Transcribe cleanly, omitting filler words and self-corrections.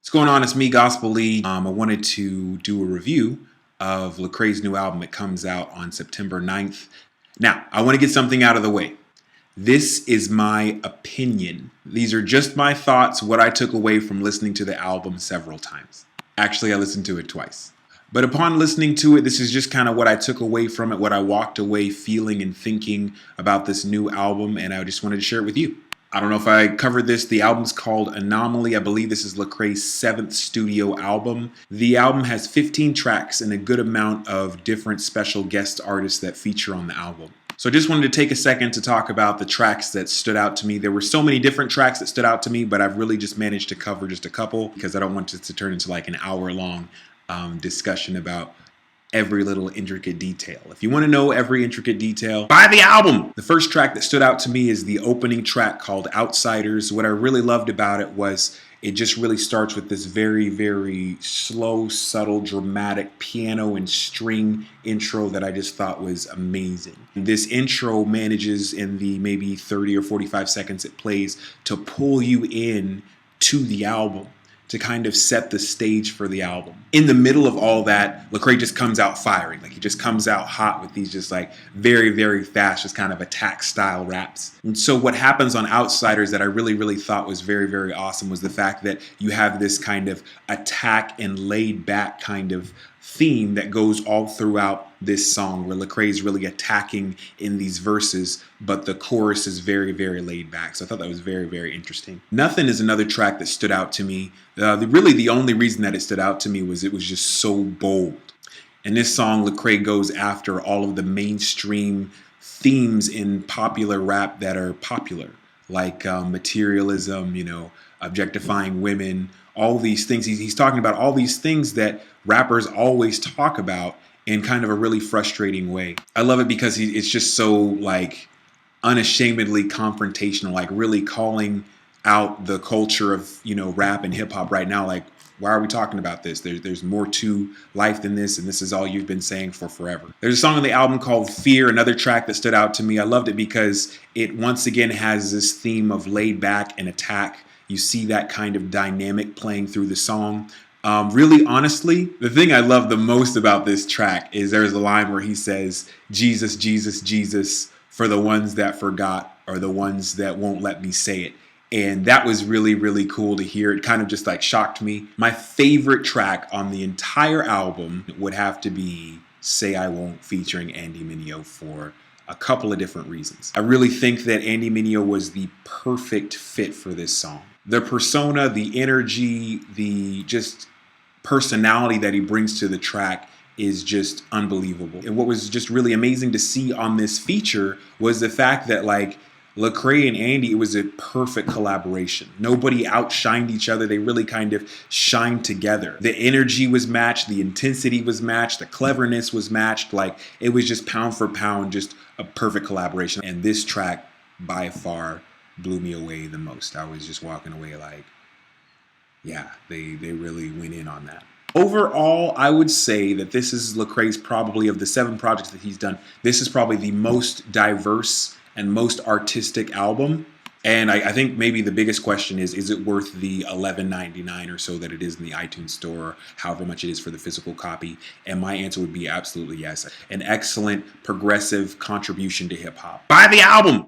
What's going on? It's me, Gospel Lee. I wanted to do a review of Lecrae's new album. It comes out on September 9th. Now, I want to get something out of the way. This is my opinion. These are just my thoughts, what I took away from listening to the album several times. Actually, I listened to it twice. But upon listening to it, this is just kind of what I took away from it, what I walked away feeling and thinking about this new album, and I just wanted to share it with you. I don't know if I covered this. The album's called Anomaly. I believe this is Lecrae's 7th studio album. The album has 15 tracks and a good amount of different special guest artists that feature on the album. So I just wanted to take a second to talk about the tracks that stood out to me. There were so many different tracks that stood out to me, but I've really just managed to cover just a couple because I don't want it to turn into like an hour-long discussion about every little intricate detail. If you want to know every intricate detail, buy the album! The first track that stood out to me is the opening track called Outsiders. What I really loved about it was it just really starts with this very, very slow, subtle, dramatic piano and string intro that I just thought was amazing. This intro manages in the maybe 30 or 45 seconds it plays to pull you in to the album, to kind of set the stage for the album. In the middle of all that, Lecrae just comes out firing. Like he just comes out hot with these just like very, very fast, just kind of attack style raps. And so what happens on Outsiders that I really, really thought was very, very awesome was the fact that you have this kind of attack and laid back kind of theme that goes all throughout this song where Lecrae is really attacking in these verses, but the chorus is very, very laid back. So I thought that was very, very interesting. Nothing is another track that stood out to me. Really the only reason that it stood out to me was it was just so bold. In this song, Lecrae goes after all of the mainstream themes in popular rap that are popular, like materialism, objectifying women, all these things. He's talking about all these things that rappers always talk about in kind of a really frustrating way. I love it because it's just so like unashamedly confrontational, like really calling out the culture of, rap and hip hop right now. Like, why are we talking about this? There's more to life than this, and this is all you've been saying for forever. There's a song on the album called Fear, another track that stood out to me. I loved it because it once again has this theme of laid back and attack. You see that kind of dynamic playing through the song. Really, honestly, the thing I love the most about this track is there's a line where he says, Jesus, Jesus, Jesus, for the ones that forgot or the ones that won't let me say it. And that was really, really cool to hear. It kind of just like shocked me. My favorite track on the entire album would have to be Say I Won't featuring Andy Mineo for a couple of different reasons. I really think that Andy Mineo was the perfect fit for this song. The persona, the energy, the just personality that he brings to the track is just unbelievable. And what was just really amazing to see on this feature was the fact that like Lecrae and Andy, it was a perfect collaboration. Nobody outshined each other. They really kind of shined together. The energy was matched, the intensity was matched, the cleverness was matched. Like it was just pound for pound, just a perfect collaboration. And this track by far blew me away the most. I was just walking away like, yeah, they really went in on that. Overall, I would say that this is Lecrae's probably of the 7 projects that he's done, this is probably the most diverse and most artistic album. And I think maybe the biggest question is it worth the $11.99 or so that it is in the iTunes store, however much it is for the physical copy? And my answer would be absolutely yes. An excellent progressive contribution to hip hop. Buy the album!